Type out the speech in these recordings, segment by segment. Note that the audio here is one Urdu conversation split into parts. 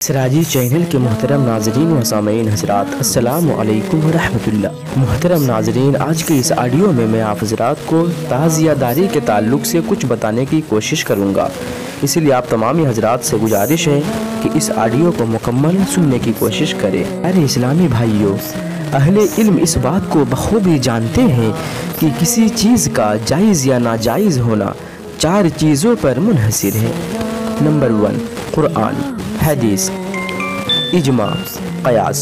سراجی چینل کے محترم ناظرین و سامعین حضرات، السلام علیکم ورحمۃ اللہ۔ محترم ناظرین، آج کے اس آڈیو میں آپ حضرات کو تعزیہ داری کے تعلق سے کچھ بتانے کی کوشش کروں گا، اسی لیے آپ تمامی حضرات سے گزارش ہے کہ اس آڈیو کو مکمل سننے کی کوشش کریں۔ ارے اسلامی بھائیوں، اہل علم اس بات کو بخوبی جانتے ہیں کہ کسی چیز کا جائز یا ناجائز ہونا 4 چیزوں پر منحصر ہے۔ نمبر 1، قرآن، حدیث، اجماع، قیاس،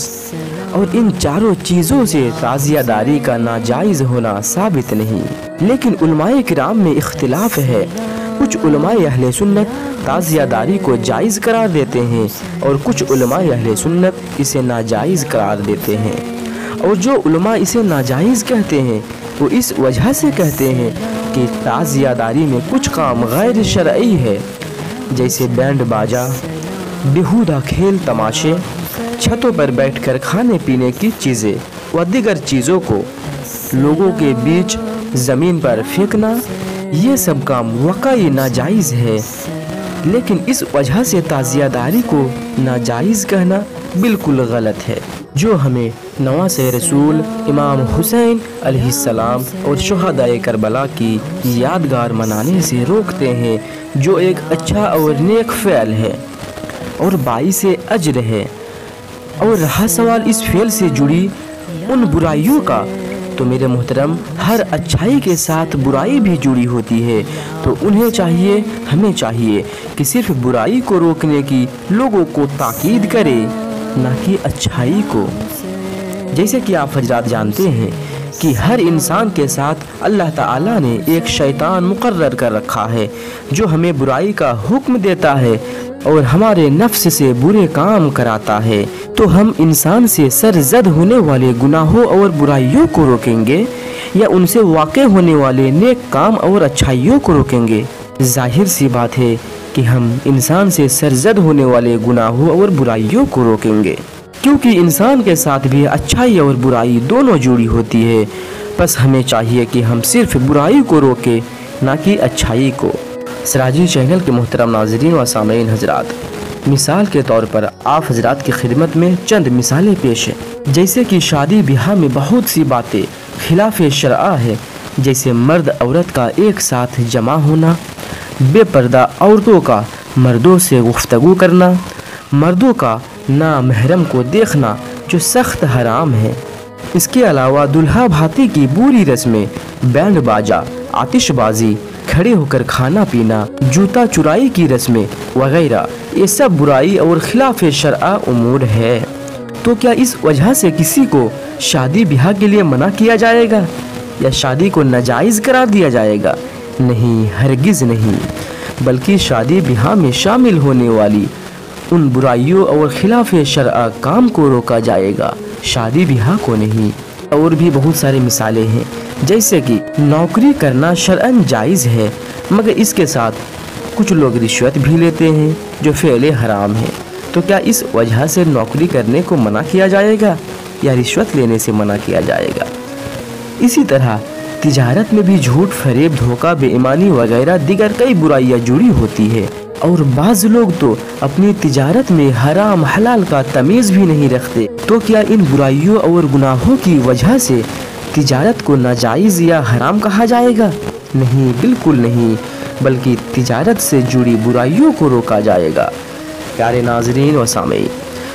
اور ان 4 چیزوں سے تعزیہ داری کا ناجائز ہونا ثابت نہیں۔ لیکن علماء کرام میں اختلاف ہے۔ کچھ علماء اہل سنت تعزیہ داری کو جائز قرار دیتے ہیں اور کچھ علماء اہل سنت اسے ناجائز قرار دیتے ہیں، اور جو علماء اسے ناجائز کہتے ہیں وہ اس وجہ سے کہتے ہیں کہ تعزیہ داری میں کچھ کام غیر شرعی ہے، جیسے بینڈ باجا، بیہودہ کھیل تماشے، چھتوں پر بیٹھ کر کھانے پینے کی چیزیں و دیگر چیزوں کو لوگوں کے بیچ زمین پر پھینکنا، یہ سب کام واقعی ناجائز ہے۔ لیکن اس وجہ سے تعزیہ داری کو ناجائز کہنا بالکل غلط ہے، جو ہمیں نواسۂ رسول امام حسین علیہ السلام اور شہدائے کربلا کی یادگار منانے سے روکتے ہیں، جو ایک اچھا اور نیک فعل ہے اور باعث اجر ہے۔ اور رہا سوال اس فعل سے جڑی ان برائیوں کا، تو میرے محترم، ہر اچھائی کے ساتھ برائی بھی جڑی ہوتی ہے، تو ہمیں چاہیے کہ صرف برائی کو روکنے کی لوگوں کو تاکید کرے، نہ کہ اچھائی کو۔ جیسے کہ آپ حضرات جانتے ہیں کہ ہر انسان کے ساتھ اللہ تعالیٰ نے ایک شیطان مقرر کر رکھا ہے، جو ہمیں برائی کا حکم دیتا ہے اور ہمارے نفس سے برے کام کراتا ہے۔ تو ہم انسان سے سرزد ہونے والے گناہوں اور برائیوں کو روکیں گے یا ان سے واقع ہونے والے نیک کام اور اچھائیوں کو روکیں گے؟ ظاہر سی بات ہے کہ ہم انسان سے سرزد ہونے والے گناہوں اور برائیوں کو روکیں گے، کیونکہ انسان کے ساتھ بھی اچھائی اور برائی دونوں جڑی ہوتی ہے۔ بس ہمیں چاہیے کہ ہم صرف برائی کو روکیں، نہ کہ اچھائی کو۔ سراجی چینل کے محترم ناظرین و سامعین حضرات، مثال کے طور پر آپ حضرات کی خدمت میں چند مثالیں پیش ہیں۔ جیسے کہ شادی بیاہ میں بہت سی باتیں خلاف شرع ہے، جیسے مرد عورت کا ایک ساتھ جمع ہونا، بے پردہ عورتوں کا مردوں سے گفتگو کرنا، مردوں کا نامحرم کو دیکھنا جو سخت حرام ہے۔ اس کے علاوہ دلہا بھاتی کی بری رسمیں، بینڈ باجا، آتش بازی، کھڑے ہو کر کھانا پینا، جوتا چرائی کی رسمیں وغیرہ، یہ سب برائی اور خلاف شرع امور ہے۔ تو کیا اس وجہ سے کسی کو شادی بیاہ کے لیے منع کیا جائے گا یا شادی کو ناجائز قرار دیا جائے گا؟ نہیں، ہرگز نہیں، بلکہ شادی بیاہ میں شامل ہونے والی ان برائیوں اور خلاف شرع کام کو روکا جائے گا، شادی بیاہ کو نہیں۔ اور بھی بہت سارے مثالیں ہیں، جیسے کہ نوکری کرنا شرعاً جائز ہے، مگر اس کے ساتھ کچھ لوگ رشوت بھی لیتے ہیں جو فعل حرام ہے۔ تو کیا اس وجہ سے نوکری کرنے کو منع کیا جائے گا یا رشوت لینے سے منع کیا جائے گا؟ اسی طرح تجارت میں بھی جھوٹ، فریب، دھوکہ، بے ایمانی وغیرہ دیگر کئی برائیاں جڑی ہوتی ہے، اور بعض لوگ تو اپنی تجارت میں حرام حلال کا تمیز بھی نہیں رکھتے۔ تو کیا ان برائیوں اور گناہوں کی وجہ سے تجارت کو ناجائز یا حرام کہا جائے گا؟ نہیں، بالکل نہیں، بلکہ تجارت سے جڑی برائیوں کو روکا جائے گا۔ پیارے ناظرین و سامعین،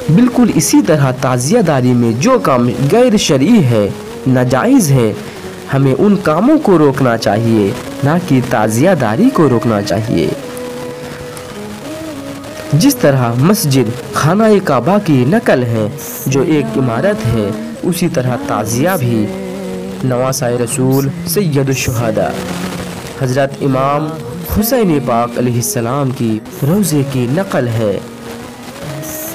بالکل اسی طرح تعزیہ داری میں جو کام غیر شرعی ہے، ناجائز ہے، ہمیں ان کاموں کو روکنا چاہیے، نہ کہ تعزیہ داری کو روکنا چاہیے۔ جس طرح مسجد خانہ کعبہ کی نقل ہے جو ایک عمارت ہے، اسی طرح تعزیہ بھی نواسۂ رسول سید الشہداء حضرت امام حسین پاک علیہ السلام کی روضے کی نقل ہے۔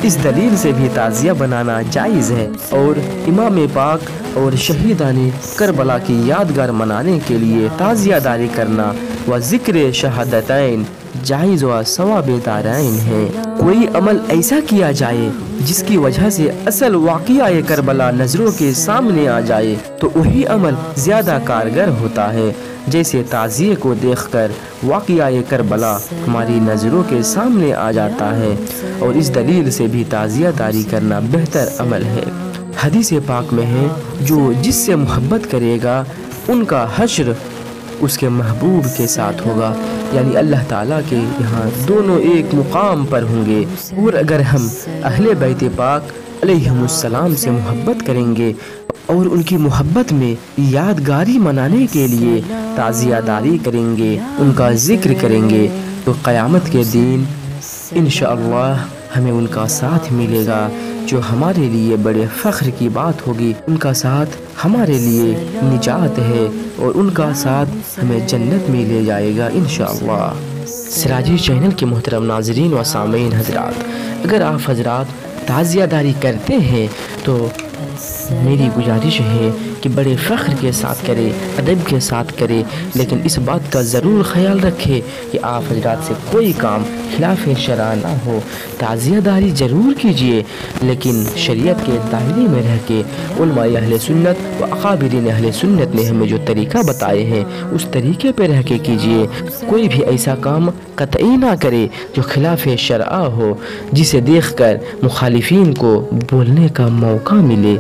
اس دلیل سے بھی تعزیہ بنانا جائز ہے، اور امام پاک اور شہیدان کربلا کی یادگار منانے کے لیے تعزیہ داری کرنا و ذکر شہادتین جائز و ثواب دارین ہے۔ کوئی عمل ایسا کیا جائے جس کی وجہ سے اصل واقعہ کربلا نظروں کے سامنے آ جائے، تو وہی عمل زیادہ کارگر ہوتا ہے۔ جیسے تعزیے کو دیکھ کر واقعہ کربلا ہماری نظروں کے سامنے آ جاتا ہے، اور اس دلیل سے بھی تعزیہ داری کرنا بہتر عمل ہے۔ حدیث پاک میں ہے، جو جس سے محبت کرے گا ان کا حشر اس کے محبوب کے ساتھ ہوگا، یعنی اللہ تعالیٰ کے یہاں دونوں ایک مقام پر ہوں گے۔ اور اگر ہم اہل بیت پاک علیہم السلام سے محبت کریں گے اور ان کی محبت میں یادگاری منانے کے لیے تعزیہ داری کریں گے، ان کا ذکر کریں گے، تو قیامت کے دن انشاءاللہ ہمیں ان کا ساتھ ملے گا، جو ہمارے لیے بڑے فخر کی بات ہوگی۔ ان کا ساتھ ہمارے لیے نجات ہے، اور ان کا ساتھ ہمیں جنت میں لے جائے گا انشاءاللہ۔ سراجی چینل کے محترم ناظرین و سامعین حضرات، اگر آپ حضرات تعزیہ داری کرتے ہیں تو میری گزارش ہے کہ بڑے فخر کے ساتھ کرے، ادب کے ساتھ کرے، لیکن اس بات کا ضرور خیال رکھے کہ آپ حضرات سے کوئی کام خلاف شرع نہ ہو۔ تعزیہ داری ضرور کیجئے، لیکن شریعت کے دائرے میں رہ کے علماء اہل سنت و اکابرین اہل سنت نے ہمیں جو طریقہ بتائے ہیں اس طریقے پہ رہ کے کیجئے۔ کوئی بھی ایسا کام قطعی نہ کرے جو خلاف شرع ہو، جسے دیکھ کر مخالفین کو بولنے کا موقع ملے۔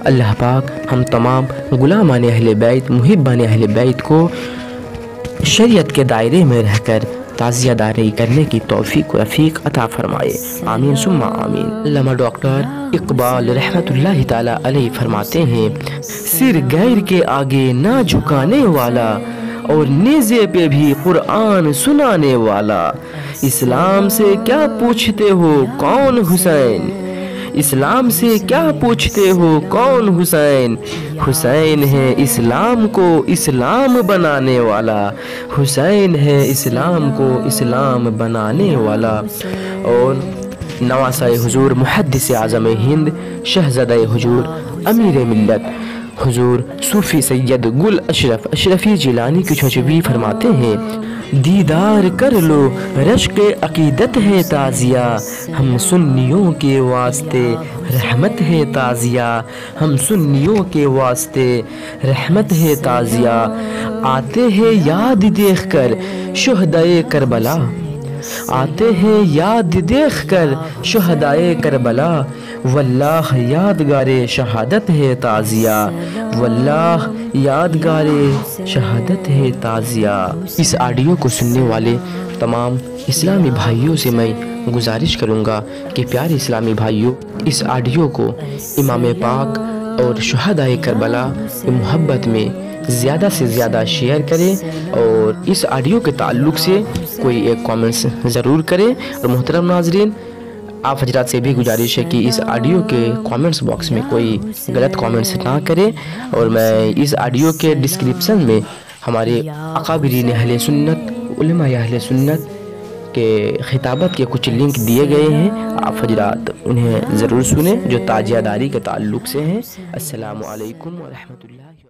اللہ پاک ہم تمام غلامان اہل بیت، محبان اہل بیت کو شریعت کے دائرے میں رہ کر تعزیہ داری کرنے کی توفیق و رفیق عطا فرمائے، آمین ثم آمین۔ علامہ ڈاکٹر اقبال رحمت اللہ تعالی علیہ فرماتے ہیں، سر غیر کے آگے نہ جھکانے والا اور نیزے پہ بھی قرآن سنانے والا، اسلام سے کیا پوچھتے ہو کون حسین، اسلام سے کیا پوچھتے ہو کون حسین، حسین ہے اسلام کو اسلام بنانے والا، حسین ہے اسلام کو اسلام بنانے والا۔ اور نواسہ حضور محدث اعظم ہند شہزادہ حضور امیر ملت حضور صوفی سید گل اشرف اشرفی جیلانی کی چھوچبی فرماتے ہیں، دیدار کر لو رشک عقیدت ہے تعزیہ، ہم سنیوں کے واسطے رحمت ہے تعزیہ، ہم سنیوں کے واسطے رحمت ہے تعزیہ، آتے ہیں یاد دیکھ کر شہدائے کربلا، آتے ہیں یاد دیکھ کر شہدائے کربلا، واللہ یادگار شہادت ہے تعزیہ، واللہ یادگار شہادت ہے تعزیہ۔ اس آڈیو کو سننے والے تمام اسلامی بھائیوں سے میں گزارش کروں گا کہ پیارے اسلامی بھائیوں، اس آڈیو کو امام پاک اور شہدائے کربلا کی محبت میں زیادہ سے زیادہ شیئر کریں، اور اس آڈیو کے تعلق سے کوئی ایک کامنٹس ضرور کریں۔ اور محترم ناظرین، آپ حضرات سے بھی گزارش ہے کہ اس آڈیو کے کامنٹس باکس میں کوئی غلط کامنٹس نہ کریں، اور میں اس آڈیو کے ڈسکرپشن میں ہمارے اکابرین اہل سنت، علماء اہل سنت کے خطابت کے کچھ لنک دیے گئے ہیں، آپ حضرات انہیں ضرور سنیں جو تعزیہ داری کے تعلق سے ہیں۔ السلام علیکم ورحمۃ اللہ۔